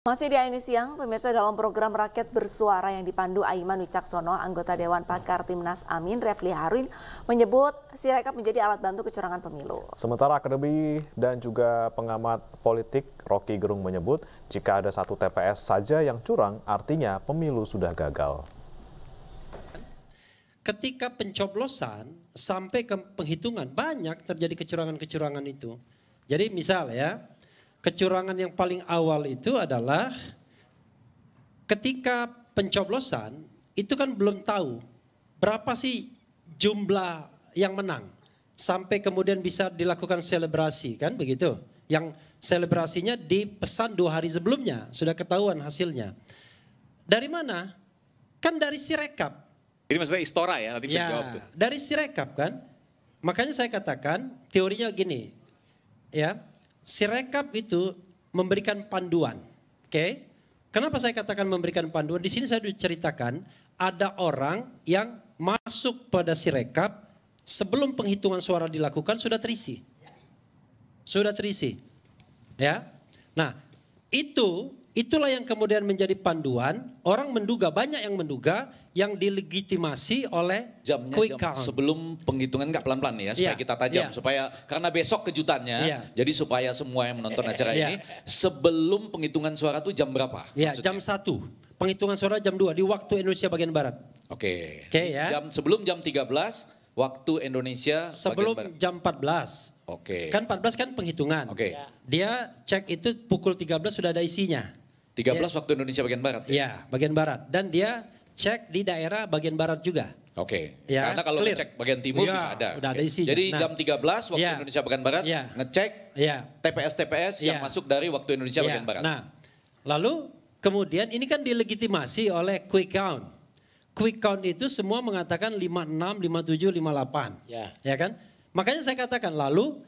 Masih di AINI Siang, pemirsa, dalam program Rakyat Bersuara yang dipandu Aiman Wicaksono, anggota Dewan Pakar Timnas Amin, Refli Harun, menyebut Sirekap menjadi alat bantu kecurangan pemilu. Sementara akademi dan juga pengamat politik Rocky Gerung menyebut jika ada satu TPS saja yang curang, artinya pemilu sudah gagal. Ketika pencoblosan sampai ke penghitungan, banyak terjadi kecurangan-kecurangan itu. Jadi misal ya, kecurangan yang paling awal itu adalah ketika pencoblosan itu kan belum tahu berapa sih jumlah yang menang. Sampai kemudian bisa dilakukan selebrasi, kan begitu. Yang selebrasinya dipesan 2 hari sebelumnya, sudah ketahuan hasilnya. Dari mana? Kan dari Sirekap. Jadi maksudnya Istora ya, nanti bisa jawab tuh. Dari Sirekap kan. Makanya saya katakan teorinya gini, ya. Sirekap itu memberikan panduan, oke? Kenapa saya katakan memberikan panduan? Di sini saya ceritakan ada orang yang masuk pada Sirekap sebelum penghitungan suara dilakukan sudah terisi, ya. Nah, itulah yang kemudian menjadi panduan. Orang menduga, banyak yang menduga, yang dilegitimasi oleh quick count. Sebelum penghitungan nggak pelan-pelan nih ya, supaya kita tajam, supaya karena besok kejutannya, jadi supaya semua yang menonton acara ini sebelum penghitungan suara tuh jam berapa? Ya, jam 1. Penghitungan suara jam 2 di waktu Indonesia bagian barat. Oke. Ya. Sebelum jam 13 waktu Indonesia sebelum bagian barat. Jam 14. Oke. Kan 14 kan penghitungan. Oke. Dia cek itu pukul 13 sudah ada isinya. 13 waktu Indonesia bagian barat. Ya, bagian barat. Dan dia cek di daerah bagian barat juga. Oke. Ya, karena kalau ngecek bagian timur bisa ada. Udah ada isinya. Jadi jam 13 waktu Indonesia bagian barat ngecek TPS-TPS yang masuk dari waktu Indonesia bagian barat. Nah, lalu kemudian ini kan dilegitimasi oleh quick count. Quick count itu semua mengatakan 56, 57, 58. Ya kan? Makanya saya katakan lalu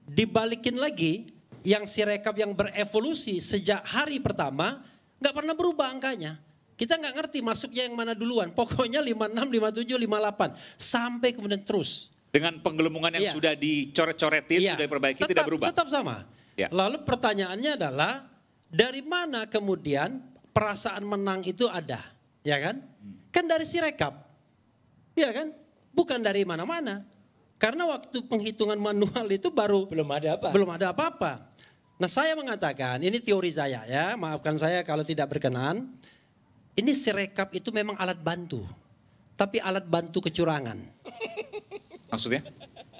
dibalikin lagi yang Sirekap yang berevolusi sejak hari pertama nggak pernah berubah angkanya. Kita nggak ngerti masuknya yang mana duluan. Pokoknya 56, 57, 58 sampai kemudian terus. Dengan penggelembungan yang sudah dicoret-coretin, sudah diperbaiki, tidak berubah. Tetap sama. Ya. Lalu pertanyaannya adalah dari mana kemudian perasaan menang itu ada, ya kan? Kan dari Sirekap, ya kan? Bukan dari mana-mana. Karena waktu penghitungan manual itu belum ada apa-apa. Nah, saya mengatakan, ini teori saya ya, maafkan saya kalau tidak berkenan. Ini Sirekap itu memang alat bantu, tapi alat bantu kecurangan. Maksudnya?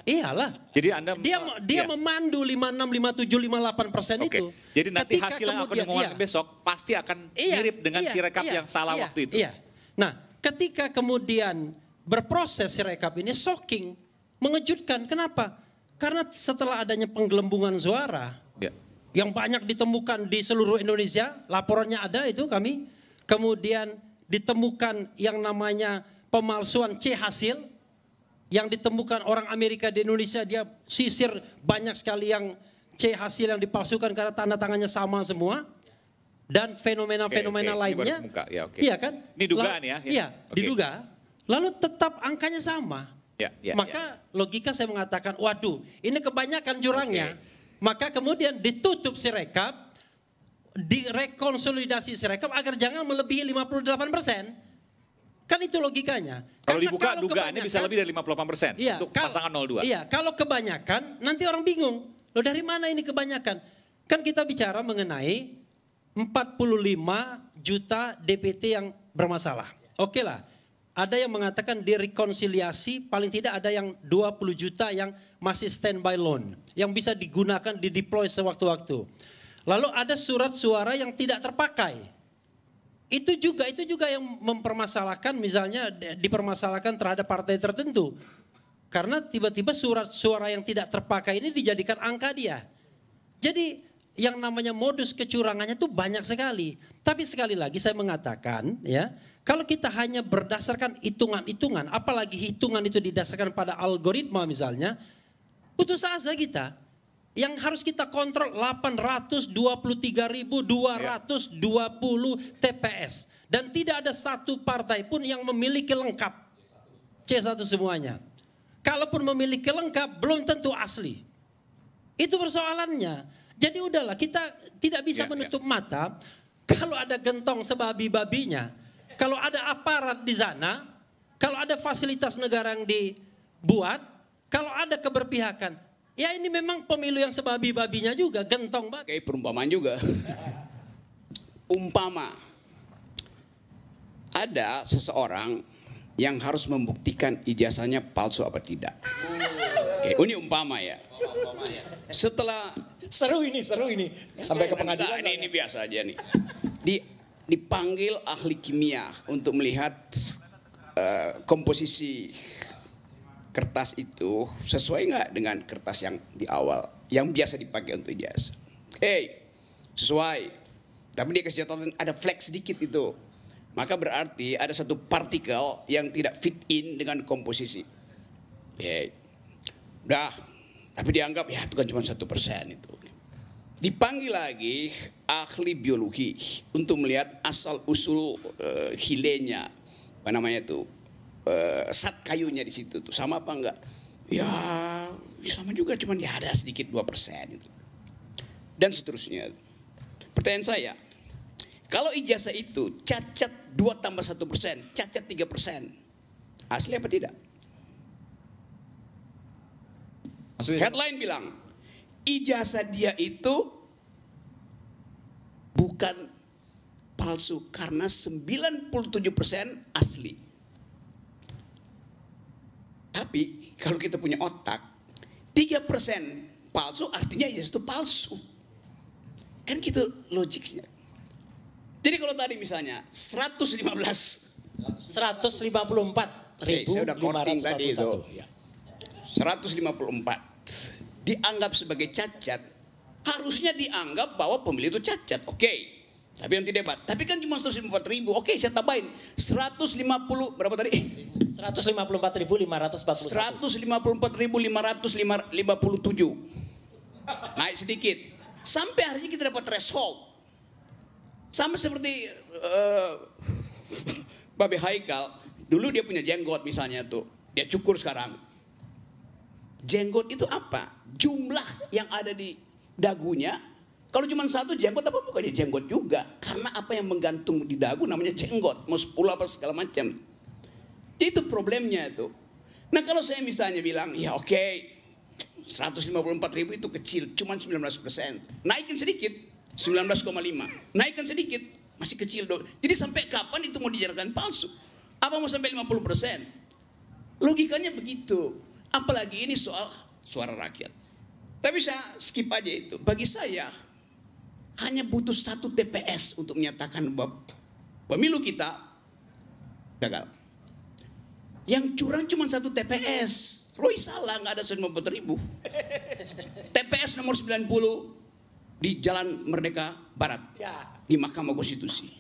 Iyalah. Jadi Anda dia memandu 56, 57, 58% itu. Jadi nanti hasil yang akan diumumkan besok pasti akan mirip dengan Sirekap yang salah waktu itu. Iya. Nah, ketika kemudian berproses Sirekap ini shocking, mengejutkan. Kenapa? Karena setelah adanya penggelembungan suara yang banyak ditemukan di seluruh Indonesia, laporannya ada itu kami. Kemudian ditemukan yang namanya pemalsuan C hasil, yang ditemukan orang Amerika di Indonesia, dia sisir banyak sekali yang C hasil yang dipalsukan karena tanda tangannya sama semua. Dan fenomena-fenomena lainnya. Iya kan? Ini dugaan ya? Iya, diduga. Lalu tetap angkanya sama. Maka logika saya mengatakan, waduh ini kebanyakan curangnya. Maka kemudian ditutup Sirekap, direkonsolidasi Sirekap agar jangan melebihi 58%. Kan itu logikanya. Kalau dibuka dugaannya bisa lebih dari 58% untuk pasangan 02. Iya, kalau kebanyakan nanti orang bingung. Loh, dari mana ini kebanyakan? Kan kita bicara mengenai 45 juta DPT yang bermasalah. Oke lah, ada yang mengatakan direkonsiliasi, paling tidak ada yang 20 juta yang masih standby loan, yang bisa digunakan, dideploy sewaktu-waktu. Lalu ada surat suara yang tidak terpakai. Itu juga yang mempermasalahkan, misalnya dipermasalahkan terhadap partai tertentu. Karena tiba-tiba surat suara yang tidak terpakai ini dijadikan angka dia. Jadi yang namanya modus kecurangannya itu banyak sekali. Tapi sekali lagi saya mengatakan ya, kalau kita hanya berdasarkan hitungan-hitungan, apalagi hitungan itu didasarkan pada algoritma misalnya, putus asa kita. Yang harus kita kontrol 823.220 TPS. Dan tidak ada satu partai pun yang memiliki lengkap C1 semuanya. Kalaupun memiliki lengkap belum tentu asli. Itu persoalannya. Jadi udahlah, kita tidak bisa menutup mata Kalau ada gentong sebabi-babinya, kalau ada aparat di sana, kalau ada fasilitas negara yang dibuat, kalau ada keberpihakan, ya ini memang pemilu yang sebabi-babinya juga, gentong banget. Kayak perumpamaan juga. Umpama ada seseorang yang harus membuktikan ijazahnya palsu apa tidak. Oke, ini umpama ya. Setelah seru ini sampai ke pengadilan. Ini biasa aja nih. Dipanggil ahli kimia untuk melihat komposisi kertas itu sesuai nggak dengan kertas yang di awal, yang biasa dipakai untuk ijazah. Sesuai. Tapi dia kasih catatan ada flek sedikit itu. Maka berarti ada satu partikel yang tidak fit in dengan komposisi. Udah, tapi dianggap ya itu kan cuma 1% itu. Dipanggil lagi ahli biologi untuk melihat asal usul hilenya, apa namanya itu, zat kayunya di situ tuh sama apa enggak? Ya sama juga, cuman ya ada sedikit 2% itu. Dan seterusnya. Pertanyaan saya, kalau ijazah itu cacat 2 tambah 1%, cacat 3%, asli apa tidak? Headline bilang, ijazah dia itu bukan palsu karena 97% asli. Tapi kalau kita punya otak, 3% palsu artinya ijazah itu palsu. Kan gitu logiknya. Jadi kalau tadi misalnya 154.541 saya udah korting tadi itu. 154 dianggap sebagai cacat, harusnya dianggap bahwa pemilih itu cacat. Oke. Tapi nanti debat. Tapi kan cuma 154.000. Oke, saya tambahin 150 berapa tadi? 154.541. 154.557. Naik sedikit. Sampai akhirnya kita dapat threshold. Sama seperti Babe Haikal, dulu dia punya jenggot misalnya tuh, dia cukur sekarang. Jenggot itu apa? Jumlah yang ada di dagunya. Kalau cuma satu jenggot apa bukannya jenggot juga? Karena apa yang menggantung di dagu namanya jenggot. Mau 10 apa segala macam. Itu problemnya itu. Nah kalau saya misalnya bilang, ya oke, 154.000 itu kecil, cuma 19%. Naikin sedikit. 19,5. Naikkan sedikit, masih kecil dong. Jadi sampai kapan itu mau dijadikan palsu? Apa mau sampai 50%? Logikanya begitu. Apalagi ini soal suara rakyat. Tapi saya skip aja itu. Bagi saya hanya butuh 1 TPS untuk menyatakan bahwa pemilu kita gagal. Yang curang cuma 1 TPS. Roy salah, nggak ada 154.000. TPS nomor 90 di Jalan Merdeka Barat, di Mahkamah Konstitusi.